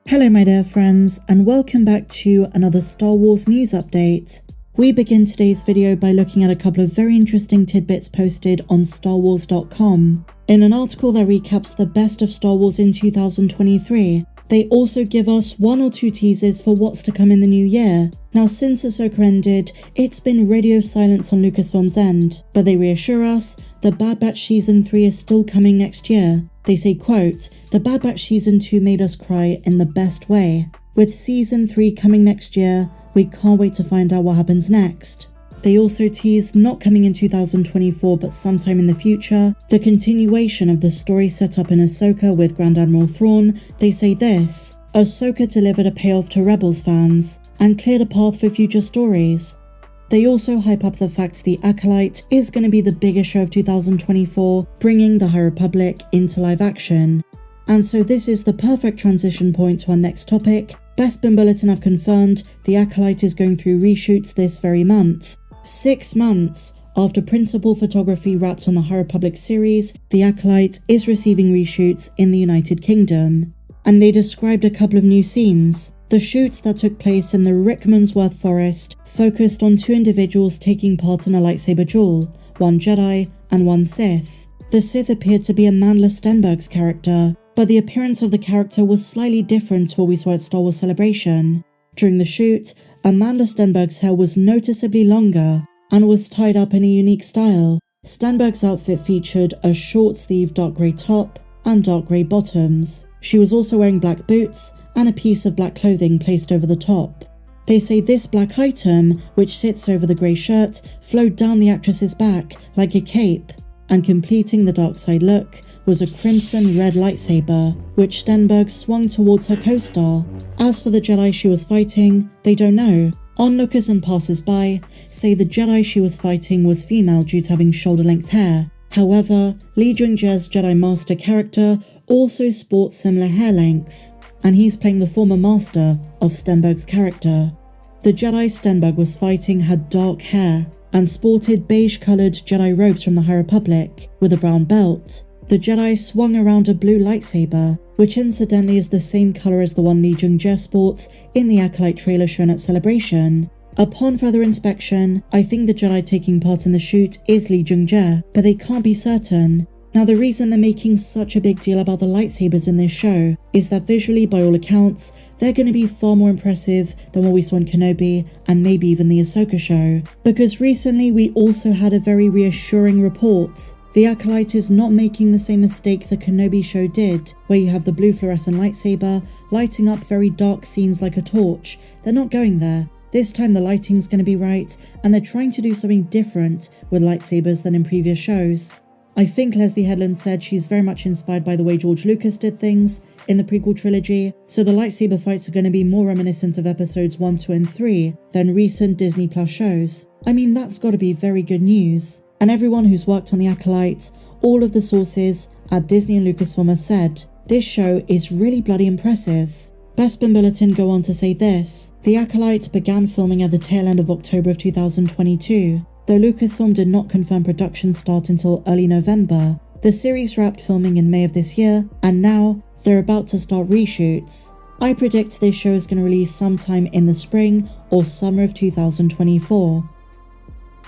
Hello my dear friends, and welcome back to another Star Wars news update. We begin today's video by looking at a couple of very interesting tidbits posted on StarWars.com. In an article that recaps the best of Star Wars in 2023, they also give us one or two teasers for what's to come in the new year. Now since Ahsoka ended, it's been radio silence on Lucasfilm's end, but they reassure us the Bad Batch Season 3 is still coming next year. They say, quote, "The Bad Batch Season 2 made us cry in the best way. With Season 3 coming next year, we can't wait to find out what happens next." They also tease, not coming in 2024 but sometime in the future, the continuation of the story set up in Ahsoka with Grand Admiral Thrawn. They say this: Ahsoka delivered a payoff to Rebels fans and cleared a path for future stories. They also hype up the fact the Acolyte is going to be the biggest show of 2024, bringing the High Republic into live action. And so this is the perfect transition point to our next topic. Bespin Bulletin have confirmed the Acolyte is going through reshoots this very month. 6 months after principal photography wrapped on the High Republic series, the Acolyte is receiving reshoots in the United Kingdom. And they described a couple of new scenes. The shoots that took place in the Rickmansworth Forest focused on two individuals taking part in a lightsaber duel, one Jedi and one Sith. The Sith appeared to be Amandla Stenberg's character, but the appearance of the character was slightly different to what we saw at Star Wars Celebration. During the shoot, Amandla Stenberg's hair was noticeably longer and was tied up in a unique style. Stenberg's outfit featured a short-sleeved dark grey top and dark grey bottoms. She was also wearing black boots and a piece of black clothing placed over the top. They say this black item, which sits over the grey shirt, flowed down the actress's back like a cape, and completing the dark side look was a crimson red lightsaber, which Stenberg swung towards her co-star. As for the Jedi she was fighting, they don't know. Onlookers and passers-by say the Jedi she was fighting was female due to having shoulder-length hair. However, Lee Jung-jae's Jedi Master character also sports similar hair length, and he's playing the former master of Stenberg's character. The Jedi Stenberg was fighting had dark hair and sported beige-coloured Jedi robes from the High Republic with a brown belt. The Jedi swung around a blue lightsaber, which incidentally is the same colour as the one Lee Jung-jae sports in the Acolyte trailer shown at Celebration. Upon further inspection, I think the Jedi taking part in the shoot is Lee Jung-jae, but they can't be certain. Now the reason they're making such a big deal about the lightsabers in this show is that visually, by all accounts, they're going to be far more impressive than what we saw in Kenobi and maybe even the Ahsoka show. Because recently we also had a very reassuring report. The Acolyte is not making the same mistake the Kenobi show did, where you have the blue fluorescent lightsaber lighting up very dark scenes like a torch. They're not going there. This time the lighting's going to be right, and they're trying to do something different with lightsabers than in previous shows. I think Leslye Headland said she's very much inspired by the way George Lucas did things in the prequel trilogy, so the lightsaber fights are going to be more reminiscent of episodes 1, 2 and 3 than recent Disney Plus shows. I mean, that's got to be very good news. And everyone who's worked on the Acolyte, all of the sources at Disney and Lucasfilm have said, this show is really bloody impressive. Bespin Bulletin go on to say this: the Acolyte began filming at the tail end of October of 2022. Though Lucasfilm did not confirm production start until early November, the series wrapped filming in May of this year, and now they're about to start reshoots. I predict this show is going to release sometime in the spring or summer of 2024.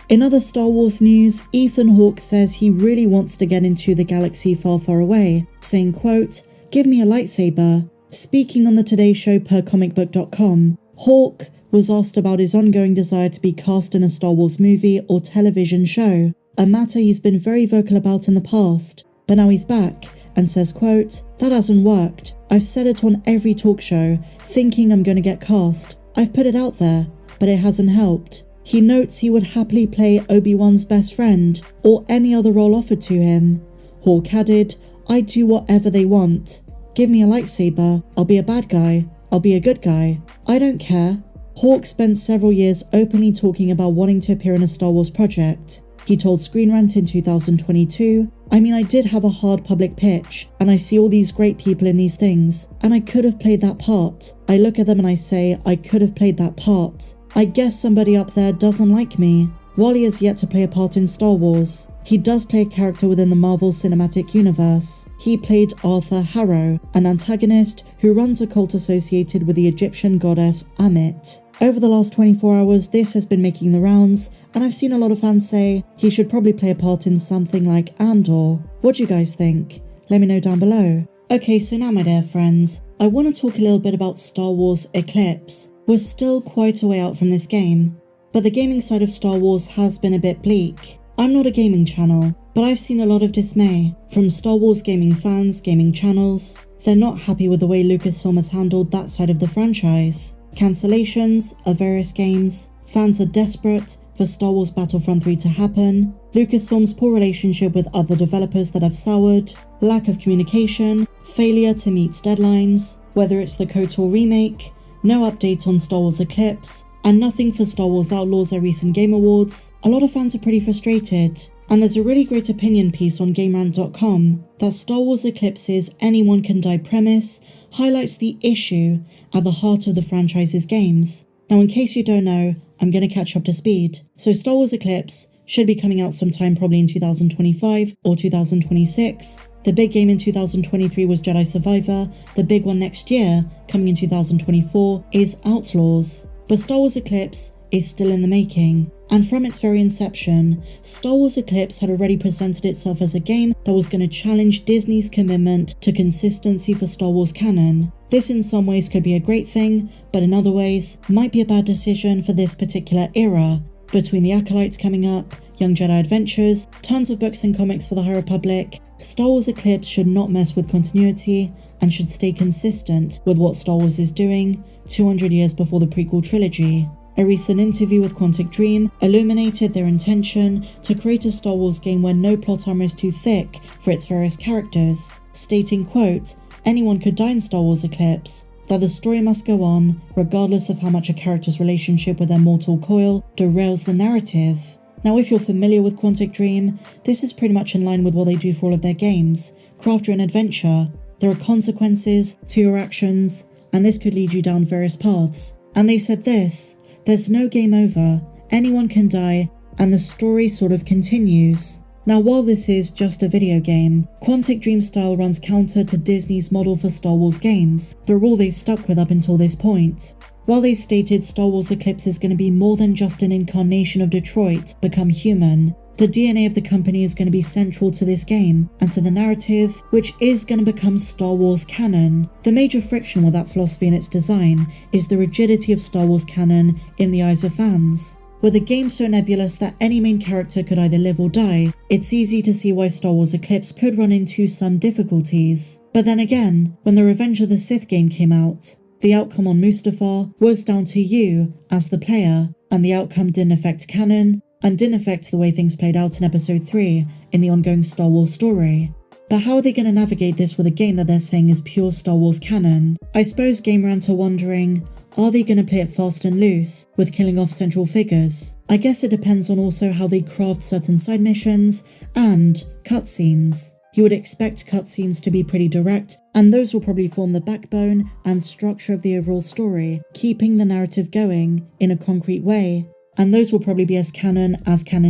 In other Star Wars news, Ethan Hawke says he really wants to get into the galaxy far, far away, saying, quote, "Give me a lightsaber." Speaking on the Today Show per comicbook.com, Hawke was asked about his ongoing desire to be cast in a Star Wars movie or television show, a matter he's been very vocal about in the past, but now he's back and says, quote, "That hasn't worked. I've said it on every talk show, thinking I'm going to get cast. I've put it out there, but it hasn't helped." He notes he would happily play Obi-Wan's best friend or any other role offered to him. Hawke added, "I'd do whatever they want. Give me a lightsaber, I'll be a bad guy, I'll be a good guy. I don't care." Hawke spent several years openly talking about wanting to appear in a Star Wars project. He told Screen Rant in 2022, "I mean, I did have a hard public pitch, and I see all these great people in these things, and I could have played that part. I look at them and I say, I could have played that part. I guess somebody up there doesn't like me. While he has yet to play a part in Star Wars, he does play a character within the Marvel Cinematic Universe. He played Arthur Harrow, an antagonist who runs a cult associated with the Egyptian goddess Ammit. Over the last 24 hours, this has been making the rounds, and I've seen a lot of fans say he should probably play a part in something like Andor. What do you guys think? Let me know down below. Okay, so now my dear friends, I want to talk a little bit about Star Wars Eclipse. We're still quite a way out from this game, but the gaming side of Star Wars has been a bit bleak. I'm not a gaming channel, but I've seen a lot of dismay from Star Wars gaming fans, gaming channels. They're not happy with the way Lucasfilm has handled that side of the franchise. Cancellations of various games, fans are desperate for Star Wars Battlefront 3 to happen, Lucasfilm's poor relationship with other developers that have soured, lack of communication, failure to meet deadlines, whether it's the KOTOR remake, no updates on Star Wars Eclipse, and nothing for Star Wars Outlaws at recent Game Awards. A lot of fans are pretty frustrated, and there's a really great opinion piece on GameRant.com that Star Wars Eclipse's anyone can die premise highlights the issue at the heart of the franchise's games. Now, in case you don't know, I'm going to catch up to speed. So Star Wars Eclipse should be coming out sometime probably in 2025 or 2026. The big game in 2023 was Jedi Survivor. The big one next year, coming in 2024, is Outlaws. But Star Wars Eclipse is still in the making. And from its very inception, Star Wars Eclipse had already presented itself as a game that was going to challenge Disney's commitment to consistency for Star Wars canon. This in some ways could be a great thing, but in other ways might be a bad decision for this particular era. Between the Acolytes coming up, Young Jedi Adventures, tons of books and comics for the High Republic, Star Wars Eclipse should not mess with continuity and should stay consistent with what Star Wars is doing 200 years before the prequel trilogy. A recent interview with Quantic Dream illuminated their intention to create a Star Wars game where no plot armor is too thick for its various characters, stating, quote, "Anyone could die in Star Wars Eclipse, that the story must go on regardless of how much a character's relationship with their mortal coil derails the narrative." Now, if you're familiar with Quantic Dream, this is pretty much in line with what they do for all of their games. Craft your own adventure. There are consequences to your actions, and this could lead you down various paths. And they said this: there's no game over, anyone can die, and the story sort of continues. Now, while this is just a video game, Quantic Dream style runs counter to Disney's model for Star Wars games. They're all they've stuck with up until this point. While they've stated Star Wars Eclipse is going to be more than just an incarnation of Detroit become human, the DNA of the company is going to be central to this game and to the narrative, which is going to become Star Wars canon. The major friction with that philosophy and its design is the rigidity of Star Wars canon in the eyes of fans. With a game so nebulous that any main character could either live or die, it's easy to see why Star Wars Eclipse could run into some difficulties. But then again, when the Revenge of the Sith game came out, the outcome on Mustafar was down to you as the player, and the outcome didn't affect canon, and didn't affect the way things played out in Episode 3 in the ongoing Star Wars story. But how are they going to navigate this with a game that they're saying is pure Star Wars canon? I suppose Game Rant are wondering, are they going to play it fast and loose, with killing off central figures? I guess it depends on also how they craft certain side missions and cutscenes. You would expect cutscenes to be pretty direct, and those will probably form the backbone and structure of the overall story, keeping the narrative going in a concrete way. And those will probably be as canon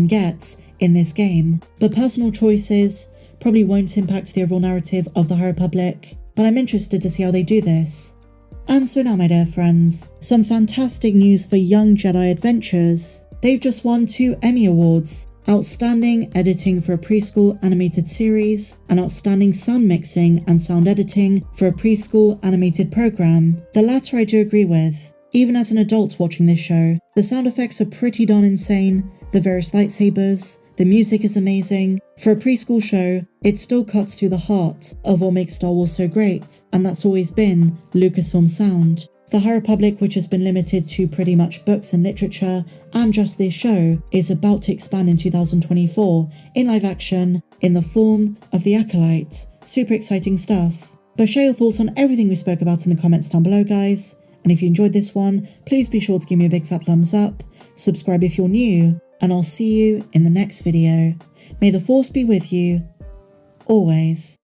gets in this game. But personal choices probably won't impact the overall narrative of the High Republic, but I'm interested to see how they do this. And so now, my dear friends, some fantastic news for Young Jedi Adventures. They've just won 2 Emmy Awards: Outstanding Editing for a Preschool Animated Series, and Outstanding Sound Mixing and Sound Editing for a Preschool Animated Program. The latter I do agree with. Even as an adult watching this show, the sound effects are pretty darn insane, the various lightsabers, the music is amazing. For a preschool show, it still cuts to the heart of what makes Star Wars so great, and that's always been Lucasfilm sound. The High Republic, which has been limited to pretty much books and literature, and just this show, is about to expand in 2024, in live action, in the form of The Acolyte. Super exciting stuff. But share your thoughts on everything we spoke about in the comments down below, guys. And if you enjoyed this one, please be sure to give me a big fat thumbs up, subscribe if you're new, and I'll see you in the next video. May the Force be with you, always.